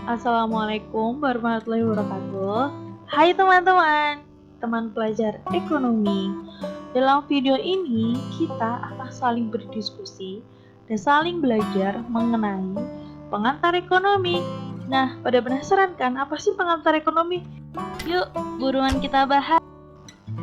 Assalamualaikum warahmatullahi wabarakatuh. Hai teman-teman, teman pelajar ekonomi. Dalam video ini kita akan saling berdiskusi dan saling belajar mengenai pengantar ekonomi. Nah, pada penasaran kan apa sih pengantar ekonomi? Yuk, buruan kita bahas.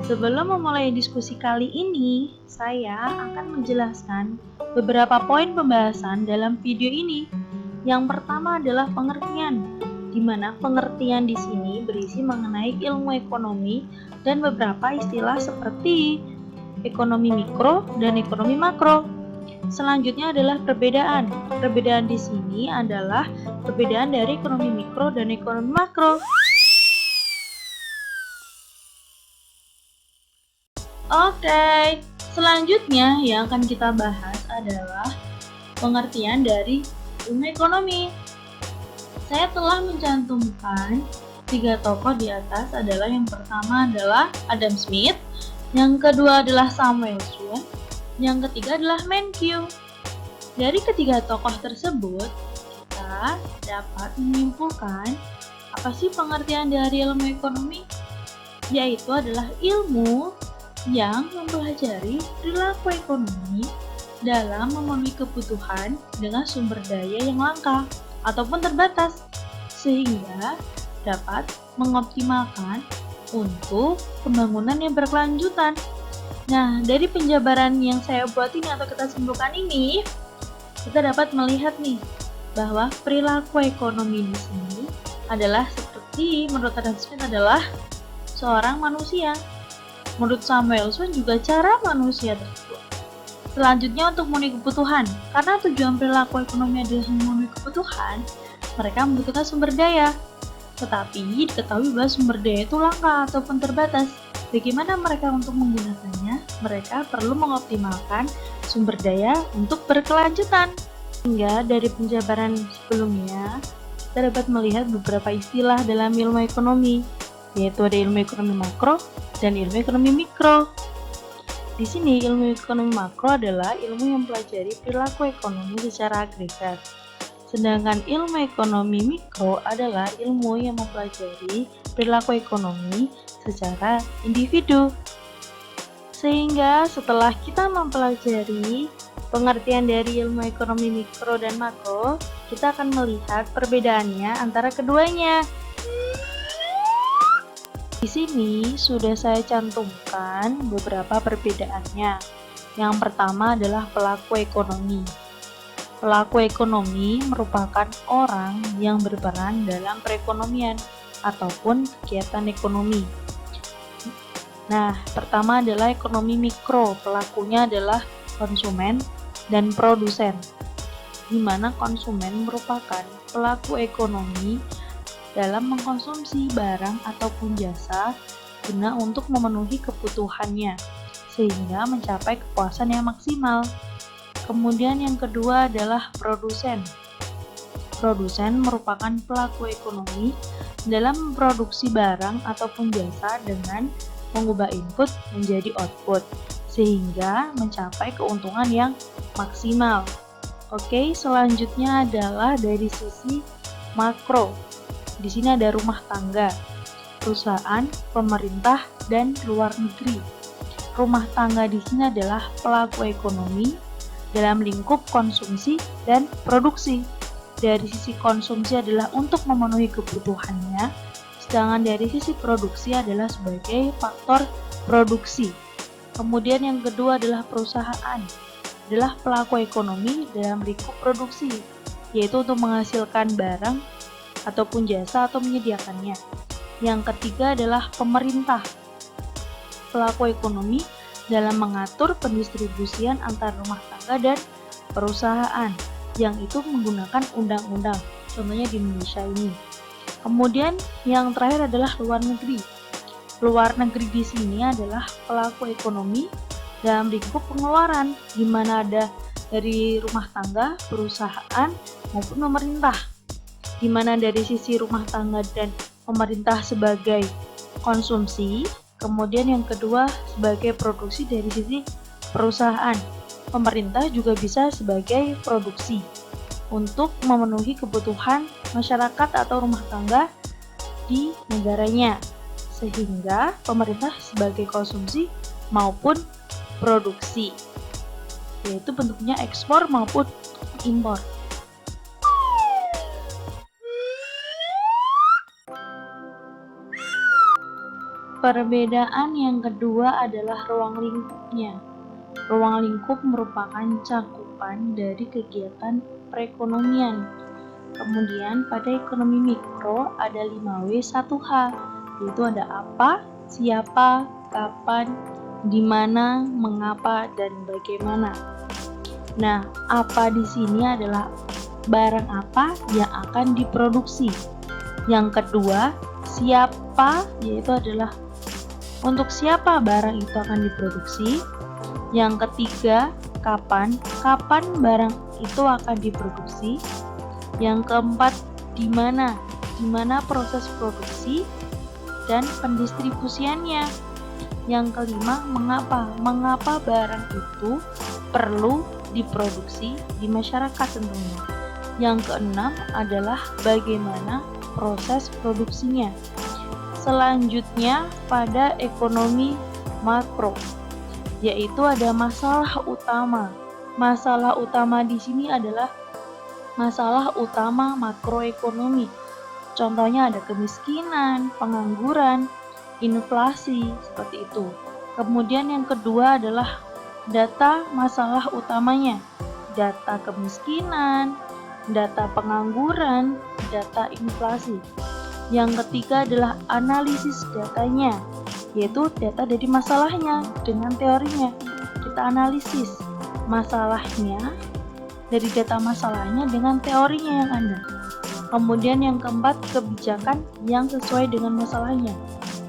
Sebelum memulai diskusi kali ini, saya akan menjelaskan beberapa poin pembahasan dalam video ini. Yang pertama adalah pengertian, di mana pengertian di sini berisi mengenai ilmu ekonomi dan beberapa istilah seperti ekonomi mikro dan ekonomi makro. Selanjutnya adalah perbedaan. Perbedaan di sini adalah perbedaan dari ekonomi mikro dan ekonomi makro. Oke, selanjutnya yang akan kita bahas adalah pengertian dari ilmu ekonomi. Saya telah mencantumkan 3 tokoh di atas adalah yang pertama adalah Adam Smith, yang kedua adalah Samuelson, yang ketiga adalah Mankiw. Dari ketiga tokoh tersebut, kita dapat menyimpulkan apa sih pengertian dari ilmu ekonomi? Yaitu adalah ilmu yang mempelajari perilaku ekonomi dalam memenuhi kebutuhan dengan sumber daya yang langka ataupun terbatas, sehingga dapat mengoptimalkan untuk pembangunan yang berkelanjutan. Nah, dari penjabaran yang saya buat ini atau kita simpulkan ini, kita dapat melihat nih bahwa perilaku ekonomi di sini adalah seperti menurut Adam Smith adalah seorang manusia. Menurut Samuelson juga cara manusia tersebut. Selanjutnya untuk memenuhi kebutuhan, karena tujuan perilaku ekonomi adalah memenuhi kebutuhan, mereka membutuhkan sumber daya. Tetapi diketahui bahwa sumber daya itu langka ataupun terbatas. Bagaimana mereka untuk menggunakannya? Mereka perlu mengoptimalkan sumber daya untuk berkelanjutan. Hingga dari penjabaran sebelumnya, kita dapat melihat beberapa istilah dalam ilmu ekonomi, yaitu ada ilmu ekonomi makro dan ilmu ekonomi mikro. Di sini ilmu ekonomi makro adalah ilmu yang mempelajari perilaku ekonomi secara agregat. Sedangkan ilmu ekonomi mikro adalah ilmu yang mempelajari perilaku ekonomi secara individu. Sehingga setelah kita mempelajari pengertian dari ilmu ekonomi mikro dan makro, kita akan melihat perbedaannya antara keduanya. Di sini sudah saya cantumkan beberapa perbedaannya. Yang pertama adalah pelaku ekonomi. Pelaku ekonomi merupakan orang yang berperan dalam perekonomian ataupun kegiatan ekonomi. Nah, pertama adalah ekonomi mikro. Pelakunya adalah konsumen dan produsen, di mana konsumen merupakan pelaku ekonomi dalam mengkonsumsi barang ataupun jasa guna untuk memenuhi kebutuhannya sehingga mencapai kepuasan yang maksimal. Kemudian yang kedua adalah produsen. Produsen merupakan pelaku ekonomi dalam memproduksi barang ataupun jasa dengan mengubah input menjadi output sehingga mencapai keuntungan yang maksimal. Oke, selanjutnya adalah dari sisi makro. Di sini ada rumah tangga, perusahaan, pemerintah, dan luar negeri. Rumah tangga di sini adalah pelaku ekonomi dalam lingkup konsumsi dan produksi. Dari sisi konsumsi adalah untuk memenuhi kebutuhannya, sedangkan dari sisi produksi adalah sebagai faktor produksi. Kemudian yang kedua adalah perusahaan, adalah pelaku ekonomi dalam lingkup produksi, yaitu untuk menghasilkan barang ataupun jasa atau menyediakannya. Yang ketiga adalah pemerintah, pelaku ekonomi dalam mengatur pendistribusian antar rumah tangga dan perusahaan, yang itu menggunakan undang-undang, contohnya di Indonesia ini. Kemudian yang terakhir adalah luar negeri. Luar negeri di sini adalah pelaku ekonomi dalam lingkup pengeluaran, di mana ada dari rumah tangga, perusahaan, maupun pemerintah. Di mana dari sisi rumah tangga dan pemerintah sebagai konsumsi, kemudian yang kedua sebagai produksi dari sisi perusahaan. Pemerintah juga bisa sebagai produksi untuk memenuhi kebutuhan masyarakat atau rumah tangga di negaranya, sehingga pemerintah sebagai konsumsi maupun produksi, yaitu bentuknya ekspor maupun impor. Perbedaan yang kedua adalah ruang lingkupnya. Ruang lingkup merupakan cakupan dari kegiatan perekonomian. Kemudian pada ekonomi mikro ada 5W 1H, yaitu ada apa, siapa, kapan, di mana, mengapa, dan bagaimana. Nah, apa di sini adalah barang apa yang akan diproduksi. Yang kedua, siapa, yaitu adalah untuk siapa barang itu akan diproduksi. Yang ketiga, kapan barang itu akan diproduksi. Yang keempat, di mana proses produksi dan pendistribusiannya. Yang kelima, mengapa barang itu perlu diproduksi di masyarakat tentunya. Yang keenam adalah bagaimana proses produksinya. Selanjutnya pada ekonomi makro, yaitu ada masalah utama. Masalah utama di sini adalah masalah utama makroekonomi. Contohnya ada kemiskinan, pengangguran, inflasi, seperti itu. Kemudian yang kedua adalah data masalah utamanya, data kemiskinan, data pengangguran, data inflasi. Yang ketiga adalah analisis datanya, yaitu data dari masalahnya dengan teorinya. Kita analisis masalahnya dari data masalahnya dengan teorinya yang ada. Kemudian yang keempat, kebijakan yang sesuai dengan masalahnya.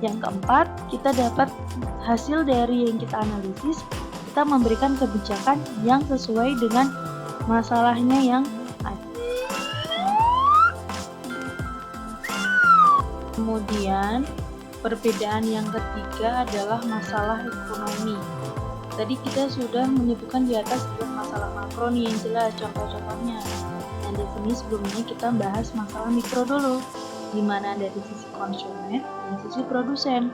Yang keempat, kita dapat hasil dari yang kita analisis, kita memberikan kebijakan yang sesuai dengan masalahnya yang ada. Kemudian perbedaan yang ketiga adalah masalah ekonomi. Tadi kita sudah menyebutkan di atas masalah makro nih yang jelas contoh-contohnya. Nah, di sini sebelumnya kita bahas masalah mikro dulu, di mana dari sisi konsumen dan sisi produsen.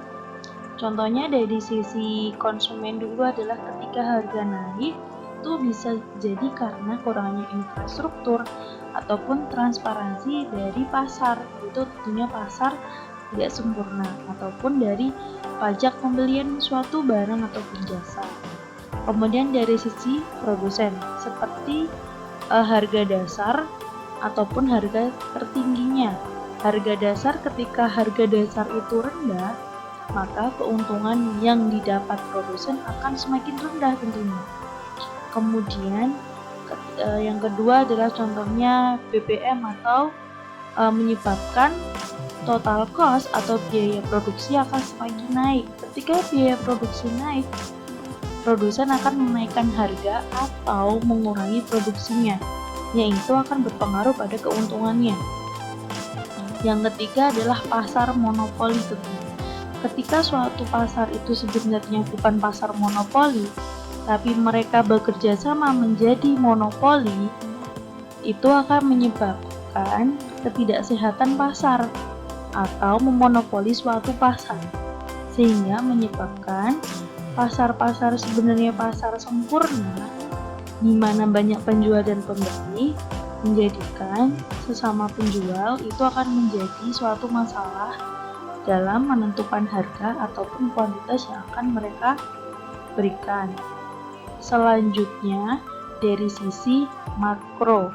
Contohnya dari sisi konsumen dulu adalah ketika harga naik itu bisa jadi karena kurangnya infrastruktur ataupun transparansi dari pasar. Itu tentunya pasar tidak sempurna, ataupun dari pajak pembelian suatu barang ataupun jasa. Kemudian dari sisi produsen, seperti harga dasar ataupun harga tertingginya. Harga dasar, ketika harga dasar itu rendah, maka keuntungan yang didapat produsen akan semakin rendah tentunya. Kemudian yang kedua adalah contohnya BBM atau menyebabkan total cost atau biaya produksi akan semakin naik. Ketika biaya produksi naik, produsen akan menaikkan harga atau mengurangi produksinya, yaitu akan berpengaruh pada keuntungannya. Yang ketiga adalah pasar monopoli tentunya. Ketika suatu pasar itu sebenarnya bukan pasar monopoli, tapi mereka bekerja sama menjadi monopoli, itu akan menyebabkan ketidaksehatan pasar atau memonopoli suatu pasar, sehingga menyebabkan pasar-pasar sebenarnya pasar sempurna di mana banyak penjual dan pembeli, menjadikan sesama penjual itu akan menjadi suatu masalah dalam menentukan harga ataupun kuantitas yang akan mereka berikan. Selanjutnya dari sisi makro,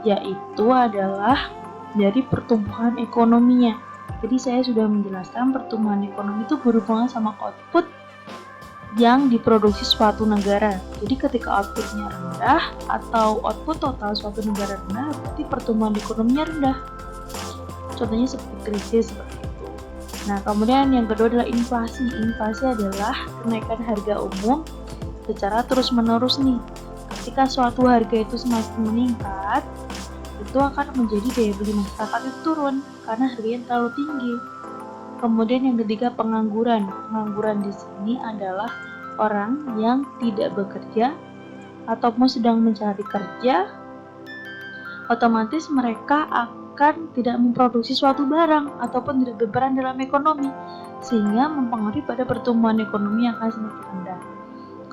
yaitu adalah dari pertumbuhan ekonominya. Jadi saya sudah menjelaskan pertumbuhan ekonomi itu berhubungan sama output yang diproduksi suatu negara. Jadi ketika outputnya rendah atau output total suatu negara rendah, berarti pertumbuhan ekonominya rendah. Contohnya seperti krisis seperti itu. Nah, kemudian yang kedua adalah inflasi. Inflasi adalah kenaikan harga umum secara terus-menerus nih. Ketika suatu harga itu semakin meningkat, itu akan menjadi daya beli masyarakat itu turun karena harganya terlalu tinggi. Kemudian yang ketiga, pengangguran. Pengangguran di sini adalah orang yang tidak bekerja ataupun sedang mencari kerja, otomatis mereka akan tidak memproduksi suatu barang ataupun tidak berperan dalam ekonomi, sehingga mempengaruhi pada pertumbuhan ekonomi yang akan semakin rendah.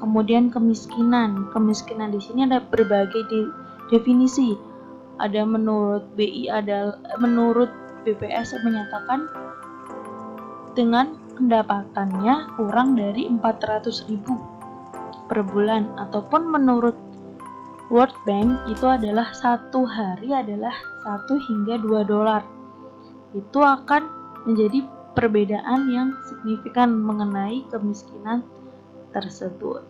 Kemudian kemiskinan. Kemiskinan di sini ada berbagai definisi. Ada menurut menurut BPS yang menyatakan dengan pendapatannya kurang dari 400.000 per bulan, ataupun menurut World Bank itu adalah satu hari adalah 1 hingga 2 dolar. Itu akan menjadi perbedaan yang signifikan mengenai kemiskinan tersebut.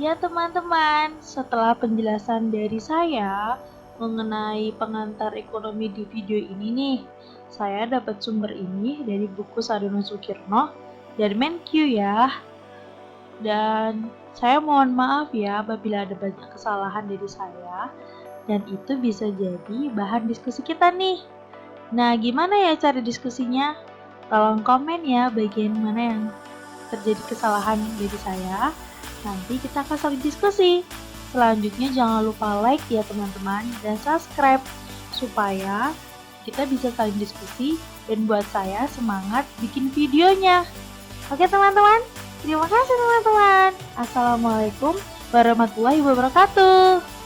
Ya teman-teman, setelah penjelasan dari saya mengenai pengantar ekonomi di video ini nih, saya dapat sumber ini dari buku Sadono Sukirno dari Menkyu ya. Dan saya mohon maaf ya apabila ada banyak kesalahan dari saya, dan itu bisa jadi bahan diskusi kita nih. Nah, gimana ya cara diskusinya? Tolong komen ya bagian mana yang terjadi kesalahan dari saya. Nanti kita akan saling diskusi. Selanjutnya jangan lupa like ya teman-teman dan subscribe supaya kita bisa saling diskusi dan buat saya semangat bikin videonya. Oke teman-teman, terima kasih teman-teman. Assalamualaikum warahmatullahi wabarakatuh.